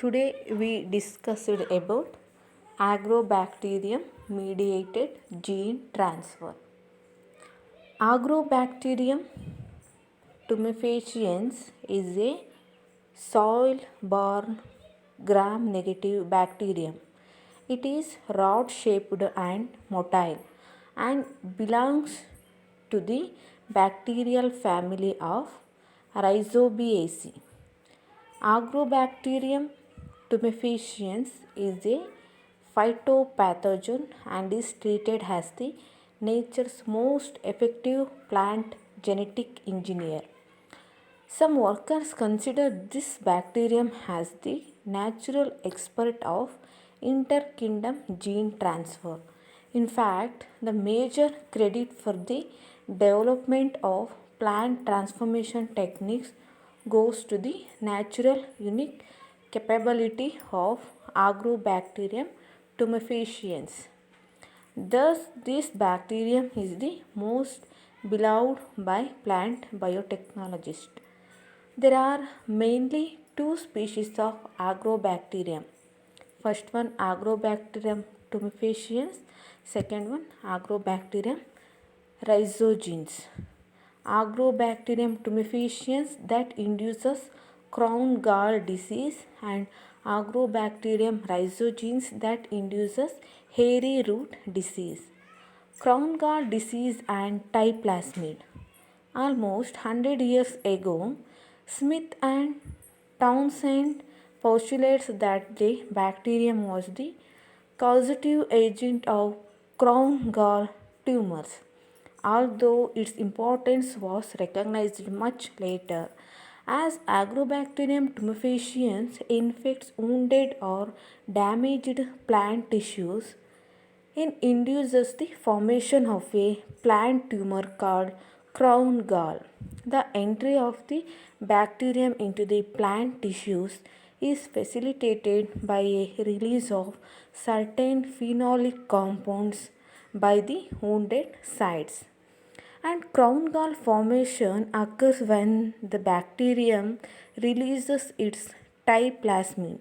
Today we discussed about agrobacterium mediated gene transfer. Agrobacterium tumefaciens is a soil-borne gram-negative bacterium. It is rod-shaped and motile and belongs to the bacterial family of Rhizobiaceae. Agrobacterium tumefaciens is a phytopathogen and is treated as the nature's most effective plant genetic engineer. Some workers consider this bacterium as the natural expert of interkingdom gene transfer. In fact, the major credit for the development of plant transformation techniques goes to the natural unique capability of Agrobacterium tumefaciens. Thus, this bacterium is the most beloved by plant biotechnologists. There are mainly two species of Agrobacterium. First one Agrobacterium tumefaciens, second one Agrobacterium rhizogenes. Agrobacterium tumefaciens that induces crown gall disease and Agrobacterium rhizogenes that induces hairy root disease. Crown gall disease and typlasmid. Almost 100 years ago, Smith and Townsend postulates that the bacterium was the causative agent of crown gall tumors, although its importance was recognized much later. As Agrobacterium tumefaciens infects wounded or damaged plant tissues, it induces the formation of a plant tumor called crown gall. The entry of the bacterium into the plant tissues is facilitated by a release of certain phenolic compounds by the wounded sites. And crown gall formation occurs when the bacterium releases its typlasmid,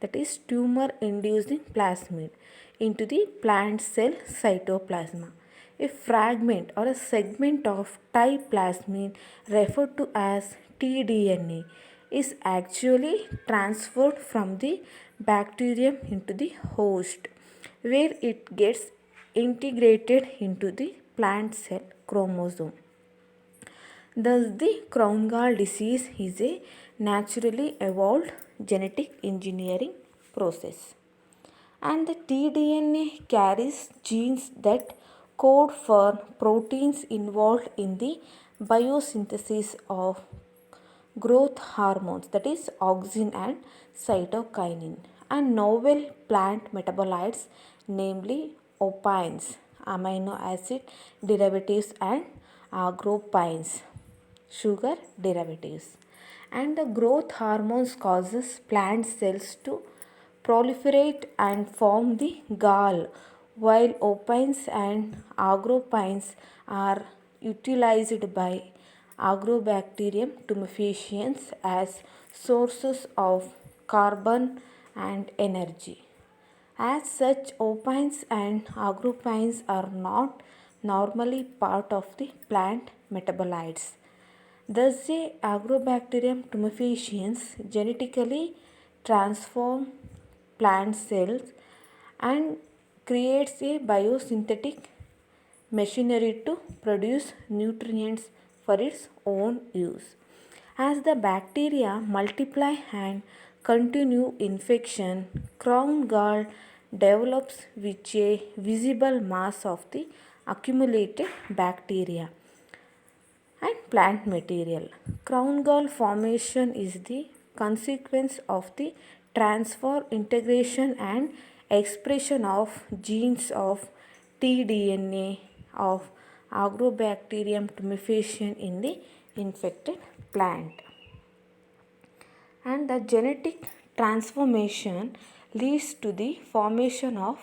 that is tumor inducing plasmid, into the plant cell cytoplasm. A fragment or a segment of typlasmid referred to as tDNA is actually transferred from the bacterium into the host, where it gets integrated into the plant cell chromosome. Thus, the crown gall disease is a naturally evolved genetic engineering process. And the tDNA carries genes that code for proteins involved in the biosynthesis of growth hormones, that is auxin and cytokinin, and novel plant metabolites, namely opines, amino acid derivatives, and agropines, sugar derivatives. And the growth hormones causes plant cells to proliferate and form the gall, while opines and agropines are utilized by Agrobacterium tumefaciens as sources of carbon and energy. As such, opines and agropines are not normally part of the plant metabolites. Thus, the Agrobacterium tumefaciens genetically transform plant cells and creates a biosynthetic machinery to produce nutrients for its own use. As the bacteria multiply and continue infection, crown gall develops with a visible mass of the accumulated bacteria and plant material. Crown gall formation is the consequence of the transfer, integration, and expression of genes of tDNA of Agrobacterium tumefaciens in the infected plant. And the genetic transformation leads to the formation of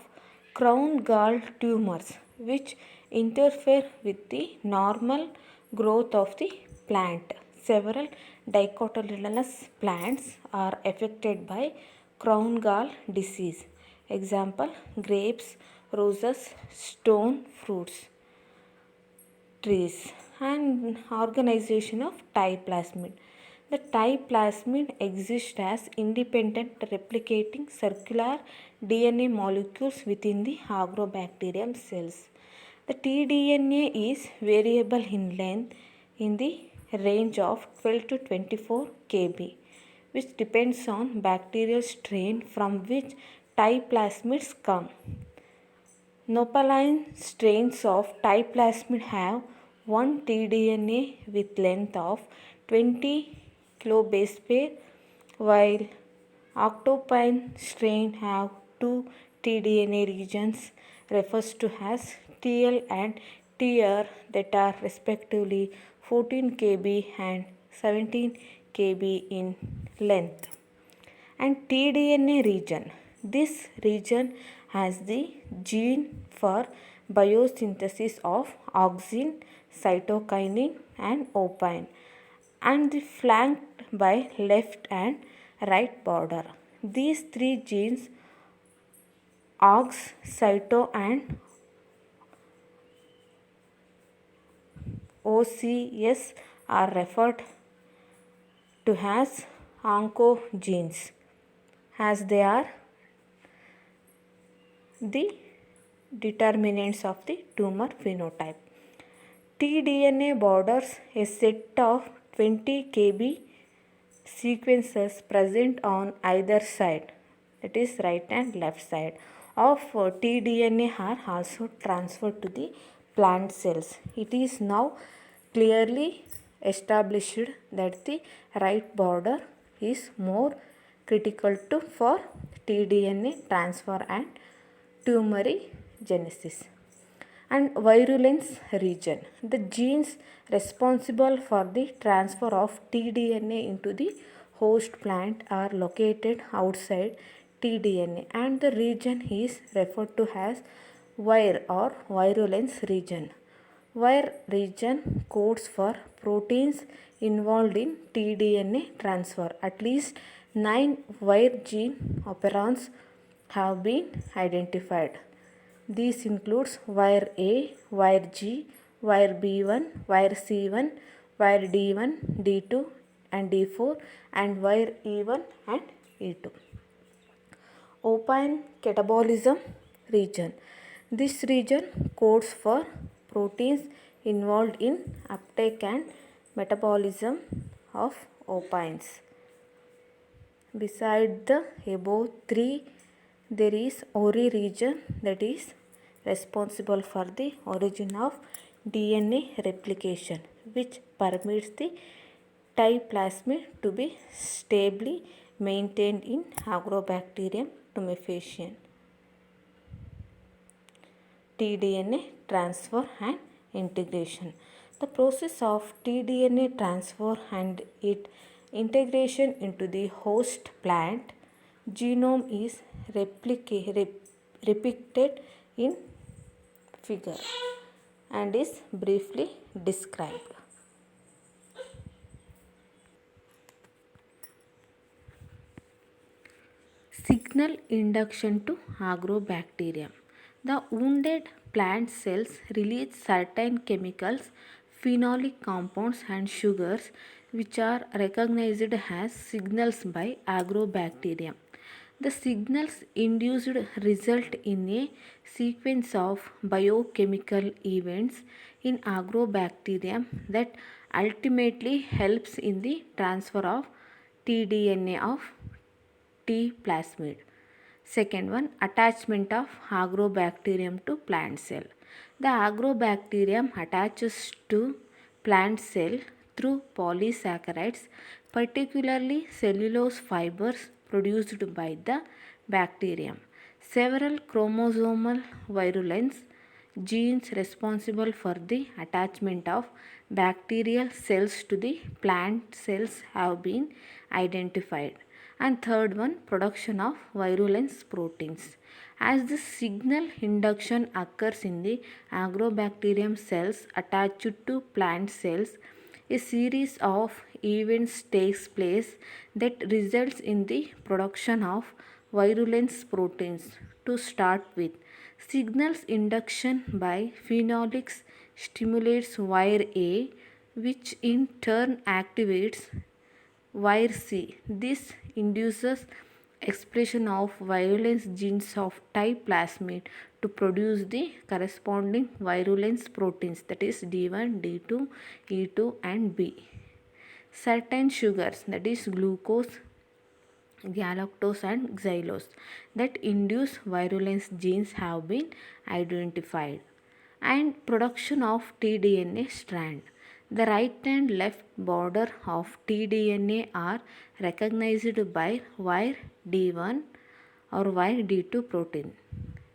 crown gall tumors, which interfere with the normal growth of the plant. Several dicotyledonous plants are affected by crown gall disease. Example, grapes, roses, stone fruits, trees. And organization of Thai plasmid. The Thai plasmid exists as independent replicating circular DNA molecules within the agrobacterium cells. The tDNA is variable in length in the range of 12 to 24 kb, which depends on bacterial strain from which Thai plasmids come. Nopaline strains of Thai plasmid have one tDNA with length of 20 kilobase pair, while octopine strain have two tDNA regions refers to as TL and TR that are respectively 14 kb and 17 kb in length. And tDNA region. This region has the gene for biosynthesis of auxin, cytokinin and opine, and the flanked by left and right border. These three genes, aux, cyto and OCS, are referred to as oncogenes, as they are the determinants of the tumor phenotype. tDNA borders a set of 20 kb sequences present on either side, that is right and left side, of tDNA are also transferred to the plant cells. It is now clearly established that the right border is more critical for tDNA transfer and tumorigenesis. And virulence region. The genes responsible for the transfer of tDNA into the host plant are located outside tDNA, and the region is referred to as VIR or virulence region. VIR region codes for proteins involved in tDNA transfer. At least 9 VIR gene operons have been identified. These includes VIR A, VIR G, VIR B1, VIR C1, VIR D1, D2 and D4, and VIR E1 and E2. Opine catabolism region. This region codes for proteins involved in uptake and metabolism of opines. Beside the above three, there is ORI region, that is responsible for the origin of DNA replication, which permits the Thai plasmid to be stably maintained in Agrobacterium tumefaciens. tDNA transfer and integration. The process of tDNA transfer and its integration into the host plant genome is depicted in figure and is briefly described. Signal induction to agrobacterium. The wounded plant cells release certain chemicals, phenolic compounds and sugars which are recognized as signals by agrobacterium. The signals induced result in a sequence of biochemical events in agrobacterium that ultimately helps in the transfer of tDNA of T plasmid. Second one, attachment of agrobacterium to plant cell. The agrobacterium attaches to plant cell through polysaccharides, particularly cellulose fibers produced by the bacterium. Several chromosomal virulence genes responsible for the attachment of bacterial cells to the plant cells have been identified. And third one, production of virulence proteins. As the signal induction occurs in the agrobacterium cells attached to plant cells, A series of events takes place that results in the production of virulence proteins. To start with, signals induction by phenolics stimulates wire A, which in turn activates wire C. This induces expression of virulence genes of type plasmid to produce the corresponding virulence proteins, that is D1, D2, E2 and B. Certain sugars, that is glucose, galactose and xylose, that induce virulence genes have been identified. And production of tDNA strand. The right and left border of tDNA are recognized by wire D1 or wire D2 protein.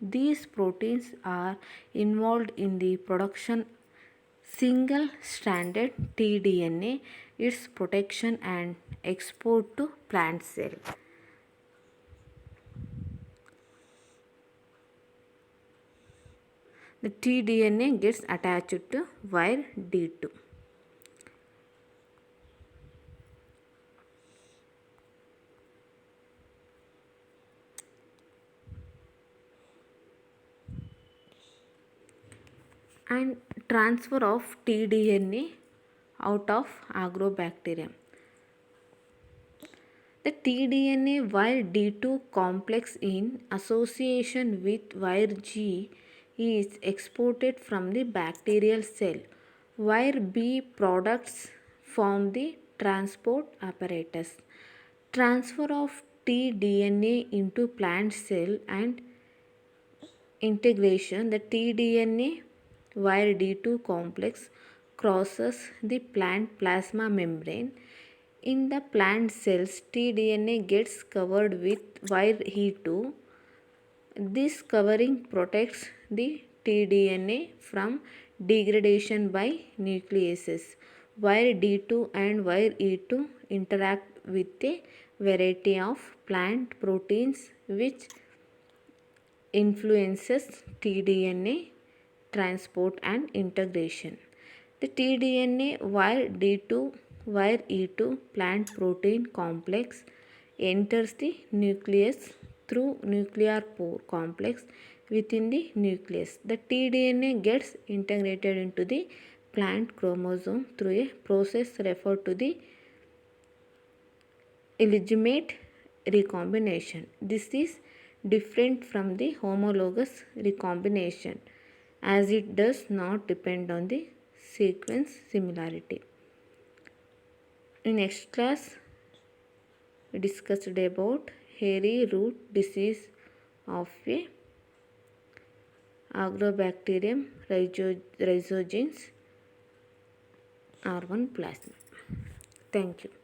These proteins are involved in the production single stranded tDNA, its protection and export to plant cell. The tDNA gets attached to wire D2. And transfer of tDNA out of agrobacterium. The tDNA wire D2 complex in association with wire G is exported from the bacterial cell. Wire B products form the transport apparatus. Transfer of tDNA into plant cell and integration. The tDNA wire D2 complex crosses the plant plasma membrane. In the plant cells, tDNA gets covered with wire E2. This covering protects the tDNA from degradation by nucleases. Wire D2 and wire E2 interact with a variety of plant proteins which influences tDNA transport and integration. The tDNA wire D2 wire E2 plant protein complex enters the nucleus through nuclear pore complex within the nucleus. The tDNA gets integrated into the plant chromosome through a process referred to the illegitimate recombination. This is different from the homologous recombination as it does not depend on the sequence similarity. In next class, we discussed about hairy root disease of a Agrobacterium rhizogenes R1 plasma. Thank you.